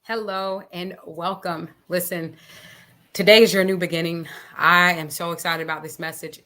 Hello and welcome. Listen, today is your new beginning. I am so excited about this message.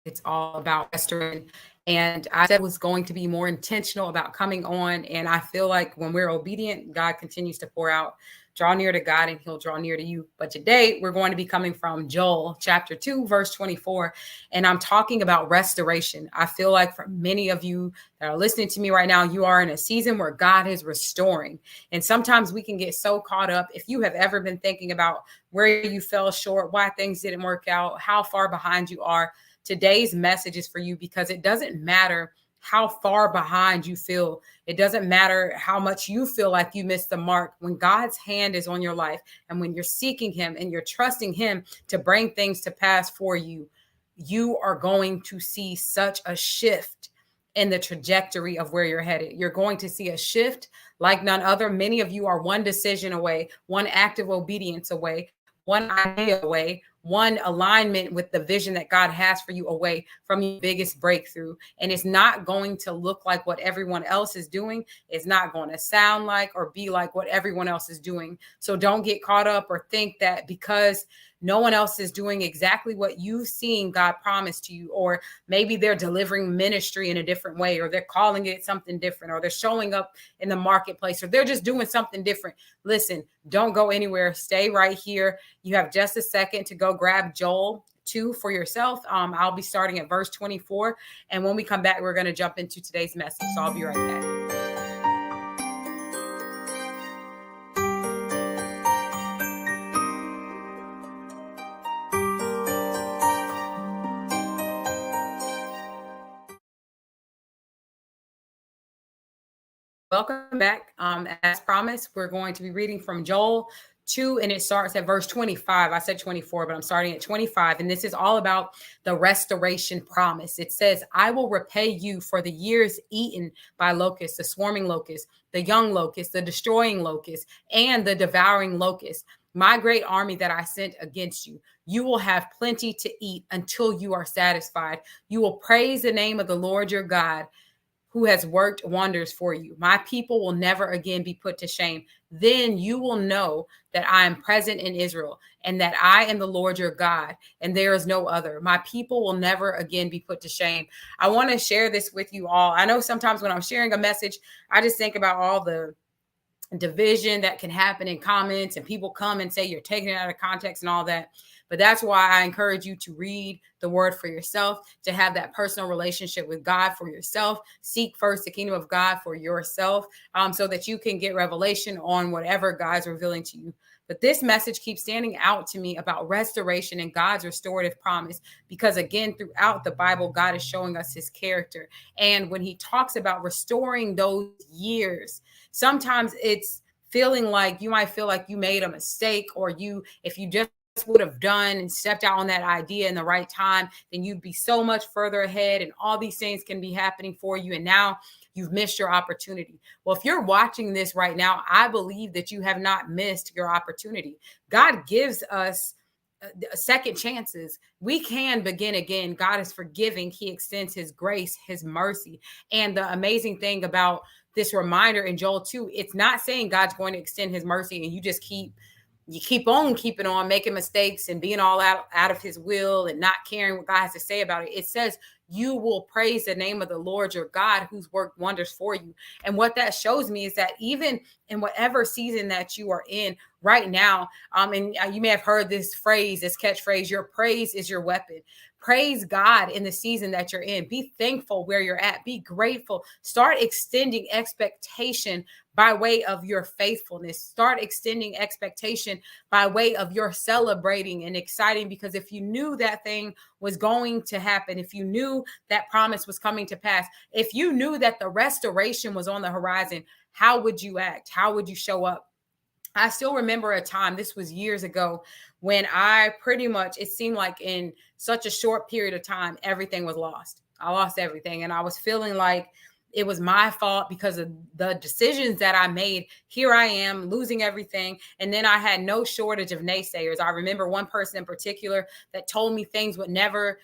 It's all about restoration. And I said was going to be more intentional about coming on. And I feel like when we're obedient, God continues to pour out. Draw near to God and he'll draw near to you. But today we're going to be coming from Joel chapter 2, verse 24. And I'm talking about restoration. I feel like for many of you that are listening to me right now, you are in a season where God is restoring. And sometimes we can get so caught up. If you have ever been thinking about where you fell short, why things didn't work out, how far behind you are, today's message is for you because it doesn't matter how far behind you feel. It doesn't matter how much you feel like you missed the mark. When God's hand is on your life and when you're seeking him and you're trusting him to bring things to pass for you, you are going to see such a shift in the trajectory of where you're headed. You're going to see a shift like none other. Many of you are one decision away, one act of obedience away, one idea away, one alignment with the vision that God has for you away from your biggest breakthrough. And it's not going to look like what everyone else is doing. It's not going to sound like or be like what everyone else is doing. So don't get caught up or think that because no one else is doing exactly what you've seen God promised to you, or maybe they're delivering ministry in a different way, or they're calling it something different, or they're showing up in the marketplace, or they're just doing something different. Listen, don't go anywhere. Stay right here. You have just a second to go grab Joel 2 for yourself. I'll be starting at verse 24. And when we come back, we're going to jump into today's message. So I'll be right back. Welcome back. As promised, we're going to be reading from Joel 2, and it starts at verse 25. I said 24, but I'm starting at 25. And this is all about the restoration promise. It says, I will repay you for the years eaten by locusts, the swarming locust, the young locust, the destroying locust, and the devouring locust. My great army that I sent against you. You will have plenty to eat until you are satisfied. You will praise the name of the Lord your God, who has worked wonders for you. My people will never again be put to shame. Then you will know that I am present in Israel and that I am the Lord your God and there is no other. My people will never again be put to shame. I want to share this with you all. I know sometimes when I'm sharing a message, I just think about all the division that can happen in comments and people come and say you're taking it out of context and all that. But that's why I encourage you to read the word for yourself, to have that personal relationship with God for yourself. Seek first the kingdom of God for yourself, so that you can get revelation on whatever God's revealing to you. But this message keeps standing out to me about restoration and God's restorative promise, because again, throughout the Bible, God is showing us his character. And when he talks about restoring those years, sometimes it's feeling like you might feel like you made a mistake, or if you just would have done and stepped out on that idea in the right time, then you'd be so much further ahead and all these things can be happening for you. And now you've missed your opportunity. Well, if you're watching this right now, I believe that you have not missed your opportunity. God gives us second chances. We can begin again. God is forgiving. He extends his grace, his mercy. And the amazing thing about this reminder in Joel 2, it's not saying God's going to extend his mercy and you keep on keeping on making mistakes and being all out of his will and not caring what God has to say about it. It says you will praise the name of the Lord your God, who's worked wonders for you. And what that shows me is that even in whatever season that you are in right now, and you may have heard this phrase, this catchphrase, your praise is your weapon. Praise God in the season that you're in. Be thankful where you're at. Be grateful. Start extending expectation by way of your faithfulness. Start extending expectation by way of your celebrating and exciting, because if you knew that thing was going to happen, if you knew that promise was coming to pass, if you knew that the restoration was on the horizon, how would you act? How would you show up? I still remember a time, this was years ago, when I pretty much, it seemed like in such a short period of time, everything was lost. I lost everything. And I was feeling like it was my fault because of the decisions that I made. Here I am losing everything. And then I had no shortage of naysayers. I remember one person in particular that told me things would never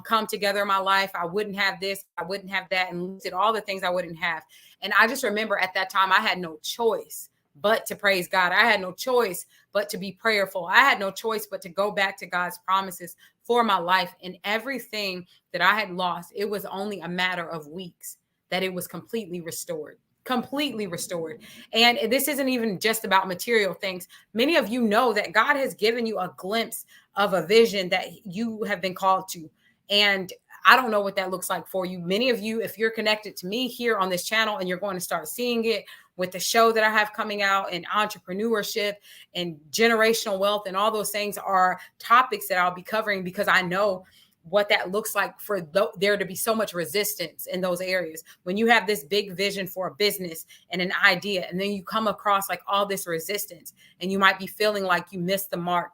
come together in my life. I wouldn't have this, I wouldn't have that, and listed all the things I wouldn't have. And I just remember at that time, I had no choice but to praise God. I had no choice but to be prayerful. I had no choice but to go back to God's promises for my life. And everything that I had lost, it was only a matter of weeks that it was completely restored. Completely restored. And this isn't even just about material things. Many of you know that God has given you a glimpse of a vision that you have been called to. And I don't know what that looks like for you. Many of you, if you're connected to me here on this channel and you're going to start seeing it with the show that I have coming out, and entrepreneurship and generational wealth and all those things are topics that I'll be covering, because I know what that looks like for there to be so much resistance in those areas. When you have this big vision for a business and an idea, and then you come across like all this resistance, and you might be feeling like you missed the mark.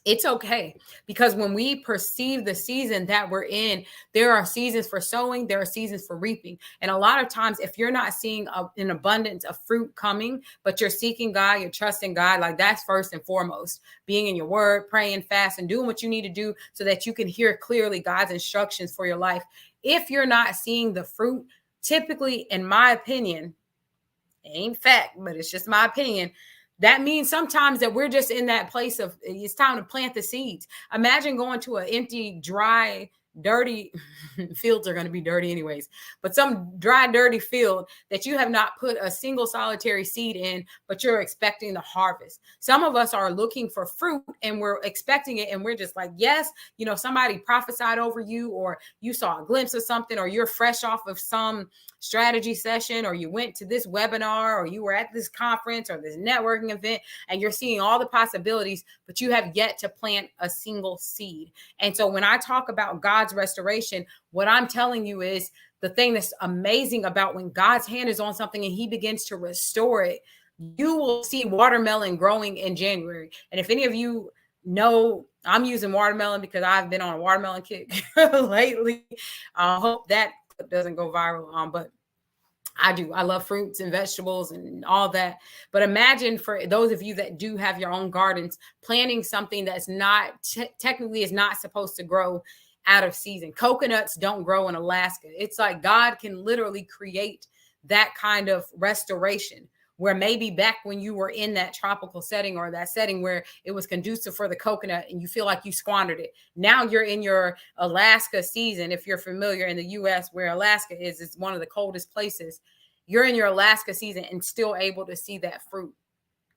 It's okay, because when we perceive the season that we're in, there are seasons for sowing, there are seasons for reaping. And a lot of times, if you're not seeing an abundance of fruit coming, but you're seeking God, you're trusting God, like that's first and foremost, being in your word, praying, fast, and doing what you need to do so that you can hear clearly God's instructions for your life. If you're not seeing the fruit, typically, in my opinion, it ain't fact, but it's just my opinion, that means sometimes that we're just in that place of it's time to plant the seeds. Imagine going to an empty, dry, dirty fields are going to be dirty anyways, but some dry, dirty field that you have not put a single solitary seed in, but you're expecting the harvest. Some of us are looking for fruit and we're expecting it, and we're just like, yes, somebody prophesied over you, or you saw a glimpse of something, or you're fresh off of some strategy session, or you went to this webinar, or you were at this conference or this networking event, and you're seeing all the possibilities, but you have yet to plant a single seed. And so when I talk about God's restoration, what I'm telling you is the thing that's amazing about when God's hand is on something and he begins to restore it, you will see watermelon growing in January. And if any of you know, I'm using watermelon because I've been on a watermelon kick lately. I hope that doesn't go viral, but I do. I love fruits and vegetables and all that. But imagine, for those of you that do have your own gardens, planting something that's not technically is not supposed to grow out of season. Coconuts don't grow in Alaska. It's like God can literally create that kind of restoration, where maybe back when you were in that tropical setting, or that setting where it was conducive for the coconut and you feel like you squandered it. Now you're in your Alaska season. If you're familiar in the US, where Alaska is, it's one of the coldest places. You're in your Alaska season and still able to see that fruit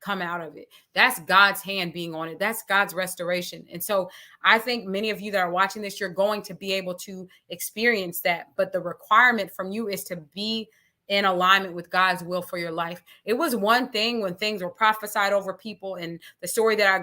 come out of it. That's God's hand being on it. That's God's restoration. And so I think many of you that are watching this, you're going to be able to experience that. But the requirement from you is to be in alignment with God's will for your life. It was one thing when things were prophesied over people, and the story that I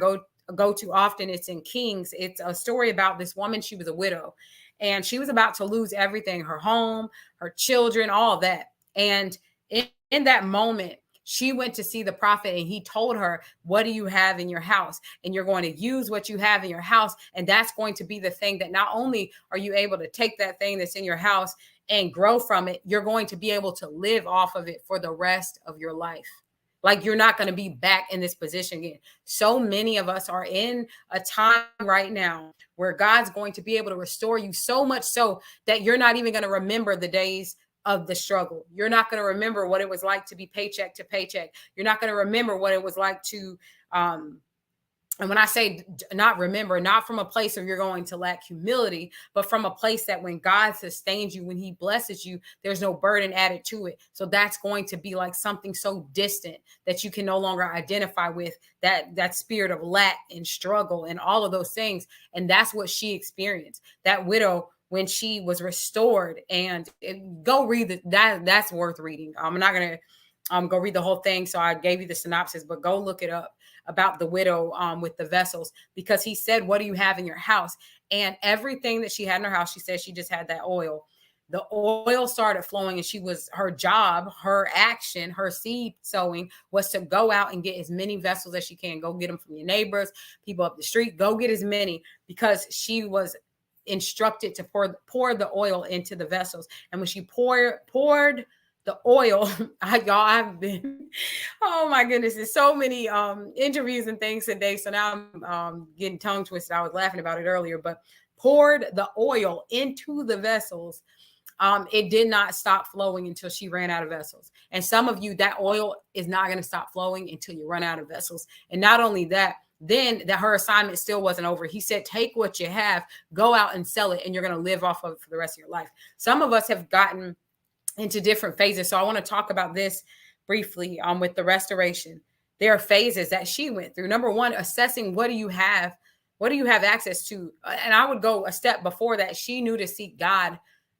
go to often, it's in Kings. It's a story about this woman. She was a widow, and she was about to lose everything, her home, her children, all of that. And in that moment, she went to see the prophet, and he told her, what do you have in your house? And you're going to use what you have in your house. And that's going to be the thing that not only are you able to take that thing that's in your house and grow from it, you're going to be able to live off of it for the rest of your life. Like, you're not going to be back in this position again. So many of us are in a time right now where God's going to be able to restore you, so much so that you're not even going to remember the days of the struggle. You're not going to remember what it was like to be paycheck to paycheck. You're not going to remember what it was like to, and when I say not remember, not from a place of you're going to lack humility, but from a place that when God sustains you, when he blesses you, there's no burden added to it. So that's going to be like something so distant that you can no longer identify with that spirit of lack and struggle and all of those things. And that's what she experienced. That widow, when she was restored, and go read that's worth reading. I'm not going to go read the whole thing. So I gave you the synopsis, but go look it up about the widow with the vessels, because he said, what do you have in your house? And everything that she had in her house, she said she just had that oil. The oil started flowing, and her job, her action, her seed sowing was to go out and get as many vessels as she can. Go get them from your neighbors, people up the street, go get as many, because she was instructed to pour the oil into the vessels. And when she poured the oil, I've been, oh my goodness, there's so many interviews and things today. So now I'm getting tongue twisted. I was laughing about it earlier, but poured the oil into the vessels. It did not stop flowing until she ran out of vessels. And some of you, that oil is not going to stop flowing until you run out of vessels. And not only that, then that her assignment still wasn't over. He said, take what you have, go out and sell it, and you're going to live off of it for the rest of your life. Some of us have gotten into different phases. So I want to talk about this briefly with the restoration. There are phases that she went through. Number one, assessing what do you have access to? And I would go a step before that. She knew to seek God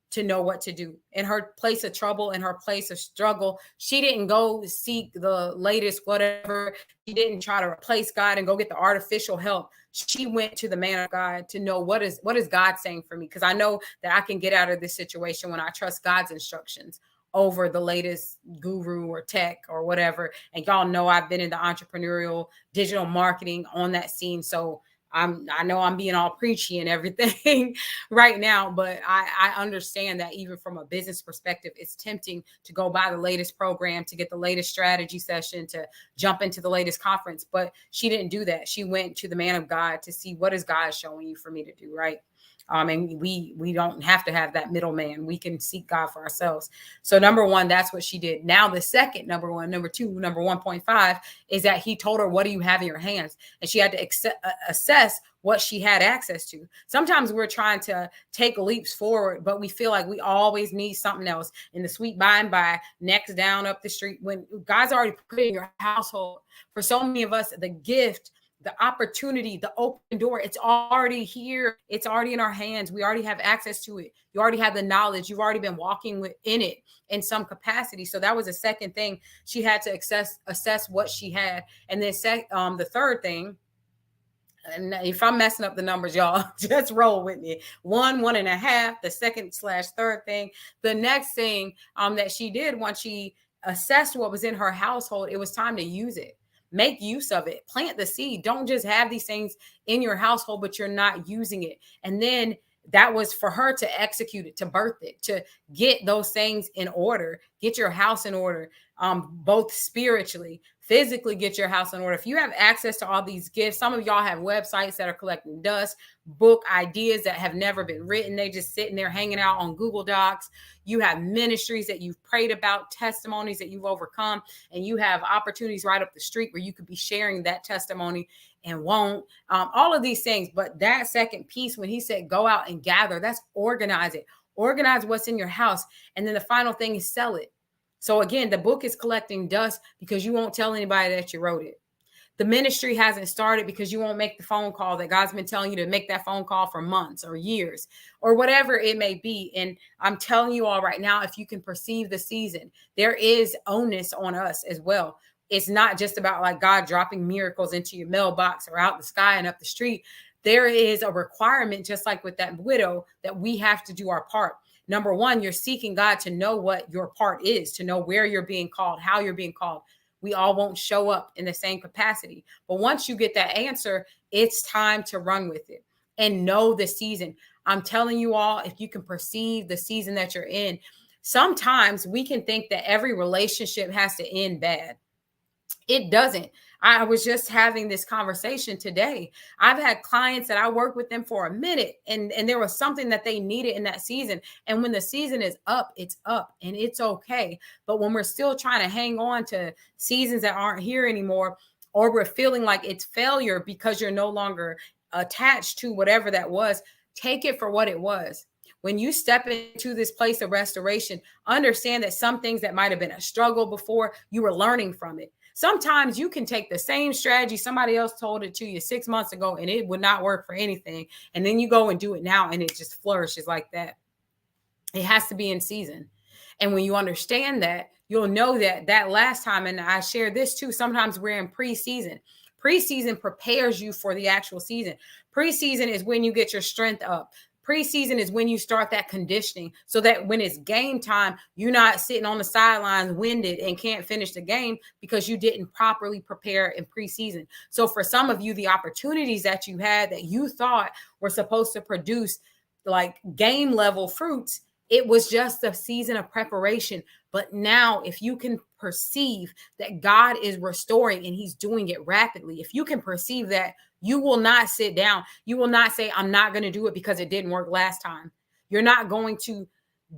to know what to do. In her place of trouble, in her place of struggle, she didn't go seek the latest whatever. She didn't try to replace God and go get the artificial help. She went to the man of God to know what is God saying for me, because I know that I can get out of this situation when I trust God's instructions over the latest guru or tech or whatever. And y'all know I've been in the entrepreneurial digital marketing on that scene. So I know I'm being all preachy and everything right now, but I understand that even from a business perspective, it's tempting to go buy the latest program, to get the latest strategy session, to jump into the latest conference. But she didn't do that. She went to the man of God to see what is God showing you for me to do, right? And we don't have to have that middleman. We can seek God for ourselves. So number one, that's what she did. Now the second, number 1.5 is that he told her, what do you have in your hands? And she had to assess what she had access to. Sometimes we're trying to take leaps forward, but we feel like we always need something else in the sweet by and by, next down up the street, when God's already put in your household. For so many of us, the gift, the opportunity, the open door, it's already here. It's already in our hands. We already have access to it. You already have the knowledge. You've already been walking within it in some capacity. So that was the second thing. She had to assess what she had. And then the third thing, and if I'm messing up the numbers, y'all, just roll with me. 1.5, the second/third thing. The next thing that she did, once she assessed what was in her household, it was time to use it. Make use of it. Plant the seed. Don't just have these things in your household, but you're not using it. And then that was for her to execute it, to birth it, to get those things in order, get your house in order, both spiritually, physically, get your house in order. If you have access to all these gifts, some of y'all have websites that are collecting dust, book ideas that have never been written. They just sitting there hanging out on Google Docs. You have ministries that you've prayed about, testimonies that you've overcome, and you have opportunities right up the street where you could be sharing that testimony and won't. All of these things. But that second piece, when he said, go out and gather, that's organize it. Organize what's in your house. And then the final thing is sell it. So again, the book is collecting dust because you won't tell anybody that you wrote it. The ministry hasn't started because you won't make the phone call that God's been telling you to make that phone call for months or years or whatever it may be. And I'm telling you all right now, if you can perceive the season, there is onus on us as well. It's not just about like God dropping miracles into your mailbox or out the sky and up the street. There is a requirement, just like with that widow, that we have to do our part. Number one, you're seeking God to know what your part is, to know where you're being called, how you're being called. We all won't show up in the same capacity. But once you get that answer, it's time to run with it and know the season. I'm telling you all, if you can perceive the season that you're in, sometimes we can think that every relationship has to end bad. It doesn't. I was just having this conversation today. I've had clients that I worked with them for a minute and there was something that they needed in that season. And when the season is up, it's up and it's okay. But when we're still trying to hang on to seasons that aren't here anymore, or we're feeling like it's failure because you're no longer attached to whatever that was, take it for what it was. When you step into this place of restoration, understand that some things that might have been a struggle before, you were learning from it. Sometimes you can take the same strategy somebody else told it to you 6 months ago and it would not work for anything. And then you go and do it now and it just flourishes like that. It has to be in season. And when you understand that, you'll know that last time, and I share this too, sometimes we're in preseason. Preseason prepares you for the actual season. Preseason is when you get your strength up. Preseason is when you start that conditioning so that when it's game time, you're not sitting on the sidelines winded and can't finish the game because you didn't properly prepare in preseason. So for some of you, the opportunities that you had that you thought were supposed to produce like game level fruits, it was just a season of preparation. But now if you can perceive that God is restoring and he's doing it rapidly, if you can perceive that, you will not sit down. You will not say, I'm not going to do it because it didn't work last time. You're not going to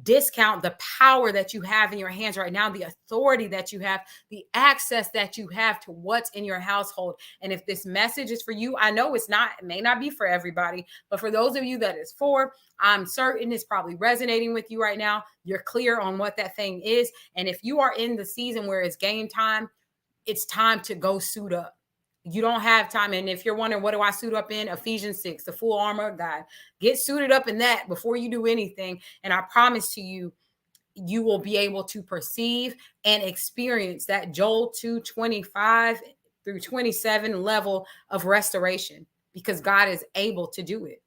discount the power that you have in your hands right now, the authority that you have, the access that you have to what's in your household. And if this message is for you, I know it may not be for everybody, but for those of you that is for, I'm certain it's probably resonating with you right now. You're clear on what that thing is. And if you are in the season where it's game time, it's time to go suit up. You don't have time. And if you're wondering, what do I suit up in? Ephesians 6, the full armor of God. Get suited up in that before you do anything. And I promise to you, you will be able to perceive and experience that Joel 2:25 through 27 level of restoration, because God is able to do it.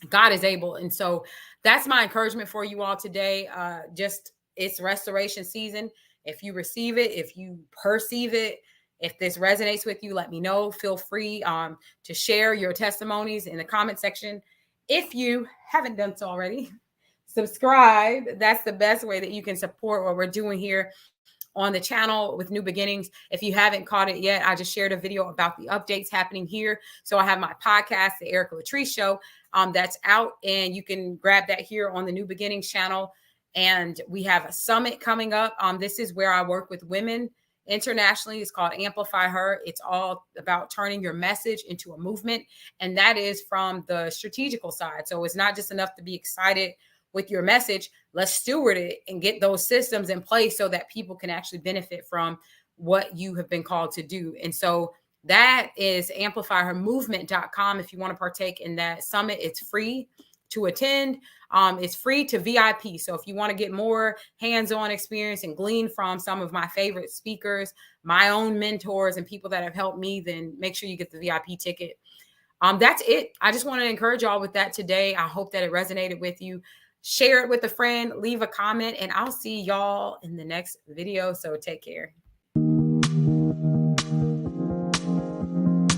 God is able. And so that's my encouragement for you all today. Just it's restoration season. If you receive it, if you perceive it, if this resonates with you, let me know. Feel free to share your testimonies in the comment section. If you haven't done so already, subscribe. That's the best way that you can support what we're doing here on the channel with New Beginnings. If you haven't caught it yet, I just shared a video about the updates happening here. So I have my podcast, The Erica Latrice Show, that's out, and you can grab that here on the New Beginnings channel. And we have a summit coming up. This is where I work with women internationally. It's called Amplify Her. It's all about turning your message into a movement. And that is from the strategical side. So it's not just enough to be excited with your message. Let's steward it and get those systems in place so that people can actually benefit from what you have been called to do. And so that is amplifyhermovement.com. If you want to partake in that summit, it's free to attend. It's free to VIP. So if you want to get more hands-on experience and glean from some of my favorite speakers, my own mentors, and people that have helped me, then make sure you get the VIP ticket. That's it. I just want to encourage y'all with that today. I hope that it resonated with you. Share it with a friend, leave a comment, and I'll see y'all in the next video. So take care.